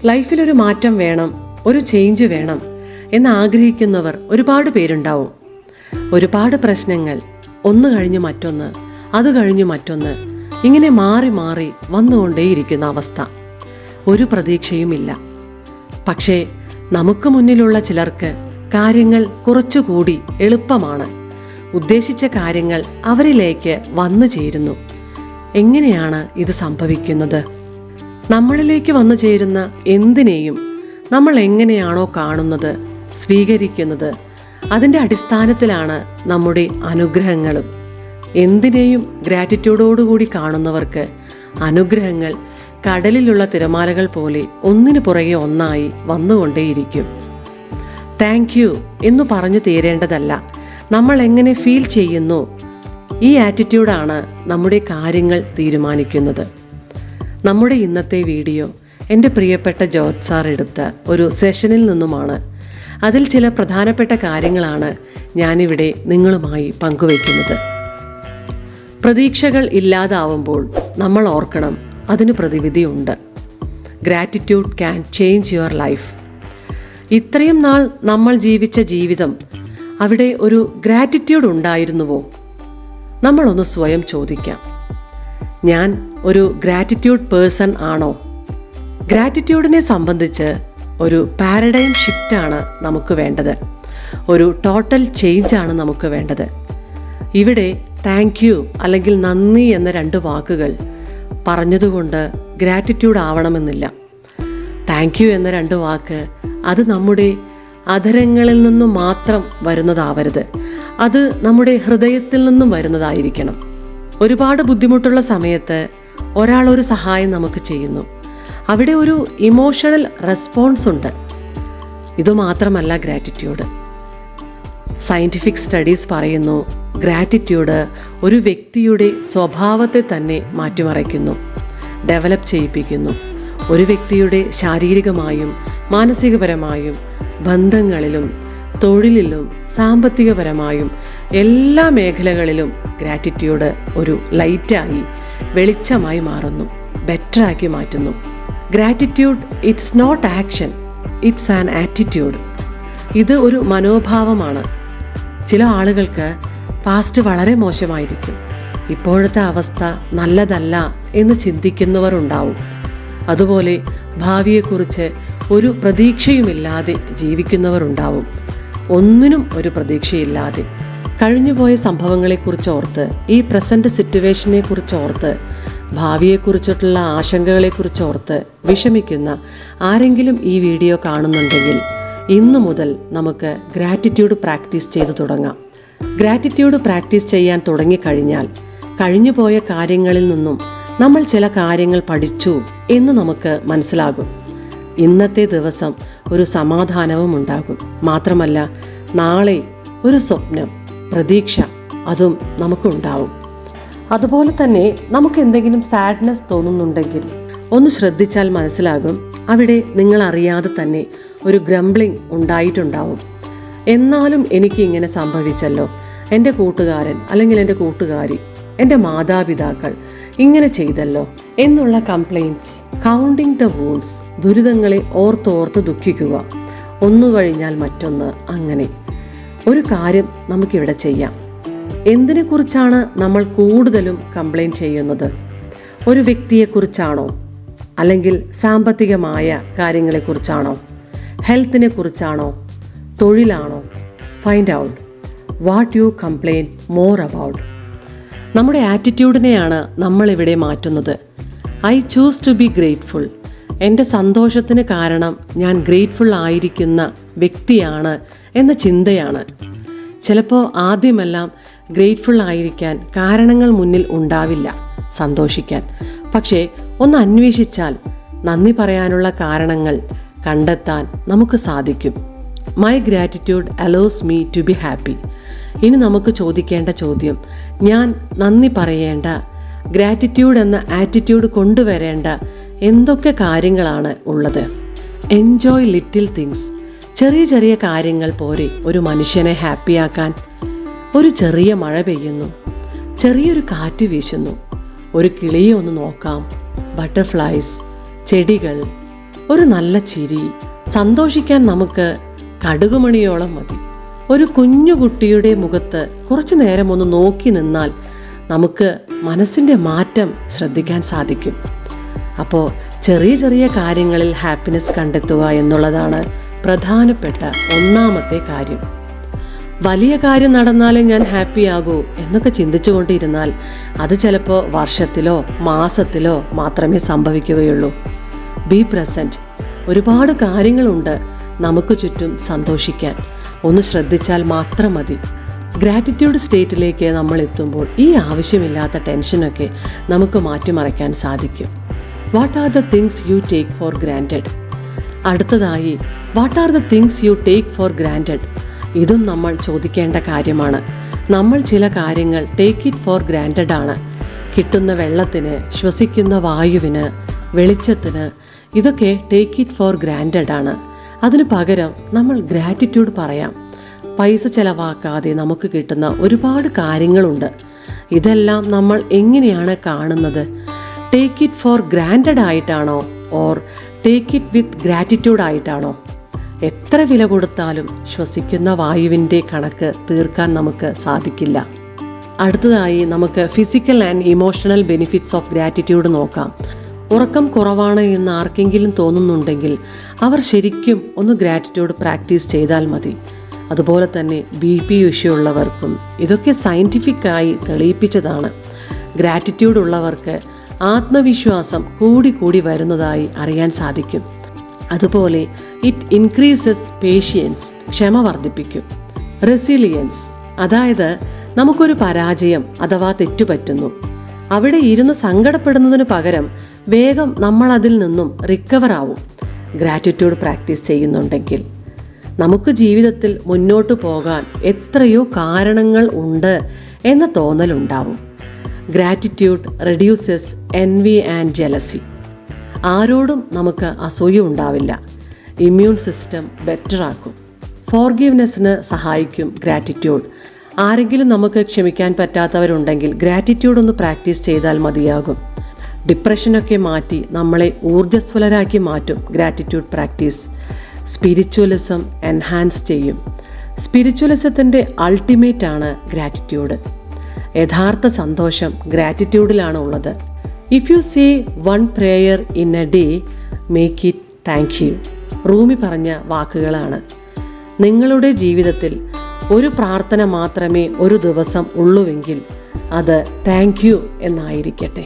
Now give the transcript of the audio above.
ലൈഫിലൊരു മാറ്റം വേണം, ഒരു ചേഞ്ച് വേണം എന്ന് ആഗ്രഹിക്കുന്നവർ ഒരുപാട് പേരുണ്ടാവും. ഒരുപാട് പ്രശ്നങ്ങൾ, ഒന്ന് കഴിഞ്ഞ് മറ്റൊന്ന്, അത് കഴിഞ്ഞ് മറ്റൊന്ന്, ഇങ്ങനെ മാറി മാറി വന്നുകൊണ്ടേയിരിക്കുന്ന അവസ്ഥ. ഒരു പ്രതീക്ഷയുമില്ല. പക്ഷേ നമുക്ക് മുന്നിലുള്ള ചിലർക്ക് കാര്യങ്ങൾ കുറച്ചുകൂടി എളുപ്പമാണ്. ഉദ്ദേശിച്ച കാര്യങ്ങൾ അവരിലേക്ക് വന്നു ചേരുന്നു. എങ്ങനെയാണ് ഇത് സംഭവിക്കുന്നത്? നമ്മളിലേക്ക് വന്നു ചേരുന്ന എന്തിനേയും നമ്മൾ എങ്ങനെയാണോ കാണുന്നത്, സ്വീകരിക്കുന്നത്, അതിൻ്റെ അടിസ്ഥാനത്തിലാണ് നമ്മുടെ അനുഗ്രഹങ്ങളും. എന്തിനേയും ഗ്രാറ്റിറ്റ്യൂഡോടുകൂടി കാണുന്നവർക്ക് അനുഗ്രഹങ്ങൾ കടലിലുള്ള തിരമാലകൾ പോലെ ഒന്നിനു പുറകെ ഒന്നായി വന്നുകൊണ്ടേയിരിക്കും. താങ്ക് യു എന്ന് പറഞ്ഞു തീരേണ്ടതല്ല, നമ്മൾ എങ്ങനെ ഫീൽ ചെയ്യുന്നു, ഈ ആറ്റിറ്റ്യൂഡാണ് നമ്മുടെ കാര്യങ്ങൾ തീരുമാനിക്കുന്നത്. നമ്മുടെ ഇന്നത്തെ വീഡിയോ എൻ്റെ പ്രിയപ്പെട്ട ജോർജ് സാർ എടുത്ത ഒരു സെഷനിൽ നിന്നുമാണ്. അതിൽ ചില പ്രധാനപ്പെട്ട കാര്യങ്ങളാണ് ഞാനിവിടെ നിങ്ങളുമായി പങ്കുവയ്ക്കുന്നത്. പ്രതീക്ഷകൾ ഇല്ലാതാവുമ്പോൾ നമ്മൾ ഓർക്കണം, അതിന് പ്രതിവിധിയുണ്ട്. Gratitude can change your life. ഇത്രയും നാൾ നമ്മൾ ജീവിച്ച ജീവിതം, അവിടെ ഒരു ഗ്രാറ്റിറ്റ്യൂഡ് ഉണ്ടായിരുന്നുവോ? നമ്മളൊന്ന് സ്വയം ചോദിക്കാം. ഞാൻ ഒരു ഗ്രാറ്റിറ്റ്യൂഡ് പേഴ്സൺ ആണോ? ഗ്രാറ്റിറ്റ്യൂഡിനെ സംബന്ധിച്ച് ഒരു പാരഡൈം ഷിഫ്റ്റാണ് നമുക്ക് വേണ്ടത്. ഒരു ടോട്ടൽ ചേഞ്ചാണ് നമുക്ക് വേണ്ടത്. ഇവിടെ താങ്ക് യു അല്ലെങ്കിൽ നന്ദി എന്ന 2 വാക്കുകൾ പറഞ്ഞതുകൊണ്ട് ഗ്രാറ്റിറ്റ്യൂഡ് ആവണമെന്നില്ല. താങ്ക് യു എന്ന 2 വാക്ക് അത് നമ്മുടെ അധരങ്ങളിൽ നിന്നും മാത്രം വരുന്നതാവരുത്. അത് നമ്മുടെ ഹൃദയത്തിൽ നിന്നും വരുന്നതായിരിക്കണം. ഒരുപാട് ബുദ്ധിമുട്ടുള്ള സമയത്ത് ഒരാൾ ഒരു സഹായം നമുക്ക് ചെയ്യുന്നു. അവിടെ ഒരു ഇമോഷണൽ റെസ്പോൺസ് ഉണ്ട്. ഇതുമാത്രമല്ല ഗ്രാറ്റിറ്റ്യൂഡ്. സയൻറ്റിഫിക് സ്റ്റഡീസ് പറയുന്നു, ഗ്രാറ്റിറ്റ്യൂഡ് ഒരു വ്യക്തിയുടെ സ്വഭാവത്തെ തന്നെ മാറ്റിമറിക്കുന്നു, ഡെവലപ്പ് ചെയ്യിപ്പിക്കുന്നു. ഒരു വ്യക്തിയുടെ ശാരീരികമായും മാനസികപരമായും ബന്ധങ്ങളിലും തൊഴിലിലും സാമ്പത്തികപരമായും എല്ലാ മേഖലകളിലും ഗ്രാറ്റിറ്റ്യൂഡ് ഒരു ലൈറ്റായി, വെളിച്ചമായി മാറുന്നു, ബെറ്ററാക്കി മാറ്റുന്നു. Gratitude it's not action, it's an attitude. ഇത് ഒരു മനോഭാവമാണ്. ചില ആളുകൾക്ക് പാസ്റ്റ് വളരെ മോശമായിരിക്കും, ഇപ്പോഴത്തെ അവസ്ഥ നല്ലതല്ല എന്ന് ചിന്തിക്കുന്നവർ ഉണ്ടാവും. അതുപോലെ ഭാവിയെക്കുറിച്ച് ഒരു പ്രതീക്ഷയുമില്ലാതെ ജീവിക്കുന്നവർ ഉണ്ടാവും. ഒന്നിനും ഒരു പ്രതീക്ഷയില്ലാതെ കഴിഞ്ഞുപോയ സംഭവങ്ങളെക്കുറിച്ച് ഓർത്ത്, ഈ പ്രസൻറ്റ് സിറ്റുവേഷനെ കുറിച്ച് ഓർത്ത്, ഭാവിയെക്കുറിച്ചിട്ടുള്ള ആശങ്കകളെക്കുറിച്ച് ഓർത്ത് വിഷമിക്കുന്ന ആരെങ്കിലും ഈ വീഡിയോ കാണുന്നുണ്ടെങ്കിൽ ഇന്നു മുതൽ നമുക്ക് ഗ്രാറ്റിറ്റ്യൂഡ് പ്രാക്ടീസ് ചെയ്തു തുടങ്ങാം. ഗ്രാറ്റിറ്റ്യൂഡ് പ്രാക്ടീസ് ചെയ്യാൻ തുടങ്ങിക്കഴിഞ്ഞാൽ കഴിഞ്ഞുപോയ കാര്യങ്ങളിൽ നിന്നും നമ്മൾ ചില കാര്യങ്ങൾ പഠിച്ചു എന്ന് നമുക്ക് മനസ്സിലാകും. ഇന്നത്തെ ദിവസം ഒരു സമാധാനവും ഉണ്ടാകും. മാത്രമല്ല, നാളെ ഒരു സ്വപ്നം, പ്രതീക്ഷ, അതും നമുക്കുണ്ടാവും. അതുപോലെ തന്നെ നമുക്ക് എന്തെങ്കിലും സാഡ്നെസ് തോന്നുന്നുണ്ടെങ്കിൽ ഒന്ന് ശ്രദ്ധിച്ചാൽ മനസ്സിലാകും, അവിടെ നിങ്ങൾ അറിയാതെ തന്നെ ഒരു ഗ്രംബ്ലിംഗ് ഉണ്ടായിട്ടുണ്ടാവും. എന്നാലും എനിക്ക് ഇങ്ങനെ സംഭവിച്ചല്ലോ, എൻ്റെ കൂട്ടുകാരൻ അല്ലെങ്കിൽ എൻ്റെ കൂട്ടുകാരി, എൻ്റെ മാതാപിതാക്കൾ ഇങ്ങനെ ചെയ്തല്ലോ എന്നുള്ള കംപ്ലയിൻറ്റ്സ്. കൗണ്ടിങ് ദ വൂൺസ്, ദുരിതങ്ങളെ ഓർത്തോർത്ത് ദുഃഖിക്കുക. ഒന്നു കഴിഞ്ഞാൽ മറ്റൊന്ന്. അങ്ങനെ ഒരു കാര്യം നമുക്കിവിടെ ചെയ്യാം. എന്തിനെക്കുറിച്ചാണ് നമ്മൾ കൂടുതലും കംപ്ലയിൻറ്റ് ചെയ്യുന്നത്? ഒരു വ്യക്തിയെക്കുറിച്ചാണോ? അല്ലെങ്കിൽ സാമ്പത്തികമായ കാര്യങ്ങളെക്കുറിച്ചാണോ? ഹെൽത്തിനെ കുറിച്ചാണോ? തൊഴിലാണോ? Find out what you complain more about. നമ്മുടെ ആറ്റിറ്റ്യൂഡിനെയാണ് നമ്മളിവിടെ മാറ്റുന്നത്. I choose to be grateful. എൻ്റെ സന്തോഷത്തിന് കാരണം ഞാൻ ഗ്രേറ്റ്ഫുൾ ആയിരിക്കുന്ന വ്യക്തിയാണ് എന്ന ചിന്തയാണ്. ചിലപ്പോൾ ആദ്യമെല്ലാം ഗ്രേറ്റ്ഫുൾ ആയിരിക്കാൻ കാരണങ്ങൾ മുന്നിൽ ഉണ്ടാവില്ല സന്തോഷിക്കാൻ. പക്ഷേ ഒന്ന് അന്വേഷിച്ചാൽ നന്ദി പറയാനുള്ള കാരണങ്ങൾ കണ്ടെത്താൻ നമുക്ക് സാധിക്കും. My gratitude allows me to be happy. ഇനി നമുക്ക് ചോദിക്കേണ്ട ചോദ്യം, ഞാൻ നന്ദി പറയേണ്ട, ഗ്രാറ്റിറ്റ്യൂഡ് എന്ന ആറ്റിറ്റ്യൂഡ് കൊണ്ടുവരേണ്ട എന്തൊക്കെ കാര്യങ്ങളാണ് ഉള്ളത്? Enjoy little things. ചെറിയ ചെറിയ കാര്യങ്ങൾ പോരെ ഒരു മനുഷ്യനെ ഹാപ്പിയാക്കാൻ. ഒരു ചെറിയ മഴ പെയ്യുന്നു, ചെറിയൊരു കാറ്റ് വീശുന്നു, ഒരു കിളിയെ ഒന്ന് നോക്കാം, ബട്ടർഫ്ലൈസ്, ചെടികൾ, ഒരു നല്ല ചിരി, സന്തോഷിക്കാൻ നമുക്ക് കടുകുമണിയോളം മതി. ഒരു കുഞ്ഞു കുട്ടിയുടെ മുഖത്ത് കുറച്ചു നേരം ഒന്ന് നോക്കി നിന്നാൽ നമുക്ക് മനസ്സിൻ്റെ മാറ്റം ശ്രദ്ധിക്കാൻ സാധിക്കും. അപ്പോൾ ചെറിയ ചെറിയ കാര്യങ്ങളിൽ ഹാപ്പിനെസ് കണ്ടെത്തുക എന്നുള്ളതാണ് പ്രധാനപ്പെട്ട ഒന്നാമത്തെ കാര്യം. വലിയ കാര്യം നടന്നാലേ ഞാൻ ഹാപ്പി ആകൂ എന്നൊക്കെ ചിന്തിച്ചു കൊണ്ടിരുന്നാൽ അത് ചിലപ്പോൾ വർഷത്തിലോ മാസത്തിലോ മാത്രമേ സംഭവിക്കുകയുള്ളൂ. B present. ഒരുപാട് കാര്യങ്ങളുണ്ട് നമുക്ക് ചുറ്റും സന്തോഷിക്കാൻ. ഒന്ന് ശ്രദ്ധിച്ചാൽ മാത്രം മതി. ഗ്രാറ്റിറ്റ്യൂഡ് സ്റ്റേറ്റിലേക്ക് നമ്മൾ എത്തുമ്പോൾ ഈ ആവശ്യമില്ലാത്ത ടെൻഷനൊക്കെ നമുക്ക് മാറ്റിമറിക്കാൻ സാധിക്കും. What are the things you take for granted? അടുത്തതായി, what are the things you take for granted? ഇതും നമ്മൾ ചോദിക്കേണ്ട കാര്യമാണ്. നമ്മൾ ചില കാര്യങ്ങൾ ടേക്ക് ഇറ്റ് ഫോർ ഗ്രാൻറ്റഡ് ആണ്. കിട്ടുന്ന വെള്ളത്തിന്, ശ്വസിക്കുന്ന വായുവിന്, വെളിച്ചത്തിന്, ഇതൊക്കെ ടേക്ക് ഇറ്റ് ഫോർ ഗ്രാൻറ്റഡ് ആണ്. അതിന് പകരം നമ്മൾ ഗ്രാറ്റിറ്റ്യൂഡ് പറയാം. പൈസ ചെലവാക്കാതെ നമുക്ക് കിട്ടുന്ന ഒരുപാട് കാര്യങ്ങളുണ്ട്. ഇതെല്ലാം നമ്മൾ എങ്ങനെയാണ് കാണുന്നത്? ടേക്ക് ഇറ്റ് ഫോർ ഗ്രാൻറ്റഡ് ആയിട്ടാണോ or take it with gratitude ആയിട്ടാണോ? എത്ര വില കൊടുത്താലും ശ്വസിക്കുന്ന വായുവിൻ്റെ കണക്ക് തീർക്കാൻ നമുക്ക് സാധിക്കില്ല. അടുത്തതായി നമുക്ക് physical and emotional benefits of gratitude നോക്കാം. ഉറക്കം കുറവാണ് എന്ന് ആർക്കെങ്കിലും തോന്നുന്നുണ്ടെങ്കിൽ അവർ ശരിക്കും ഒന്ന് ഗ്രാറ്റിറ്റ്യൂഡ് പ്രാക്ടീസ് ചെയ്താൽ മതി. അതുപോലെ തന്നെ BP ഇഷ്യൂ ഉള്ളവർക്കും ഇതൊക്കെ സയൻറ്റിഫിക്കായി തെളിയിപ്പിച്ചതാണ്. ഗ്രാറ്റിറ്റ്യൂഡ് ഉള്ളവർക്ക് ആത്മവിശ്വാസം കൂടി വരുന്നതായി അറിയാൻ സാധിക്കും. അതുപോലെ ഇറ്റ് ഇൻക്രീസസ് പേഷ്യൻസ്, ക്ഷമ വർദ്ധിപ്പിക്കും. റെസിലിയൻസ്, അതായത് നമുക്കൊരു പരാജയം അഥവാ തെറ്റുപറ്റുന്നു, അവിടെ ഇരുന്ന് സങ്കടപ്പെടുന്നതിന് പകരം വേഗം നമ്മൾ അതിൽ നിന്നും റിക്കവർ ആവും. ഗ്രാറ്റിറ്റ്യൂഡ് പ്രാക്ടീസ് ചെയ്യുന്നുണ്ടെങ്കിൽ നമുക്ക് ജീവിതത്തിൽ മുന്നോട്ട് പോകാൻ എത്രയോ കാരണങ്ങൾ ഉണ്ട് എന്ന തോന്നലുണ്ടാവും. Gratitude reduces envy and jealousy. ആരോടും നമുക്ക് അസൂയ ഉണ്ടാവില്ല. ഇമ്മ്യൂൺ സിസ്റ്റം ബെറ്റർ ആക്കും. ഫോർഗീവ്നെസ്സിന് സഹായിക്കും ഗ്രാറ്റിറ്റ്യൂഡ്. ആരെങ്കിലും നമുക്ക് ക്ഷമിക്കാൻ പറ്റാത്തവരുണ്ടെങ്കിൽ ഗ്രാറ്റിറ്റ്യൂഡ് ഒന്ന് പ്രാക്ടീസ് ചെയ്താൽ മതിയാകും. ഡിപ്രഷനൊക്കെ മാറ്റി നമ്മളെ ഊർജ്ജസ്വലരാക്കി മാറ്റും ഗ്രാറ്റിറ്റ്യൂഡ് പ്രാക്ടീസ്. സ്പിരിച്വലിസം എൻഹാൻസ് ചെയ്യും. സ്പിരിച്വലിസത്തിൻ്റെ അൾട്ടിമേറ്റ് ആണ് ഗ്രാറ്റിറ്റ്യൂഡ്. യഥാർത്ഥ സന്തോഷം ഗ്രാറ്റിറ്റ്യൂഡിലാണ് ഉള്ളത്. If you say one prayer in a day, make it thank you. Rumi പറഞ്ഞ വാക്കുകളാണ്. നിങ്ങളുടെ ജീവിതത്തിൽ ഒരു പ്രാർത്ഥന മാത്രമേ ഒരു ദിവസം ഉള്ളുവെങ്കിൽ അത് താങ്ക് യു എന്നായിരിക്കട്ടെ.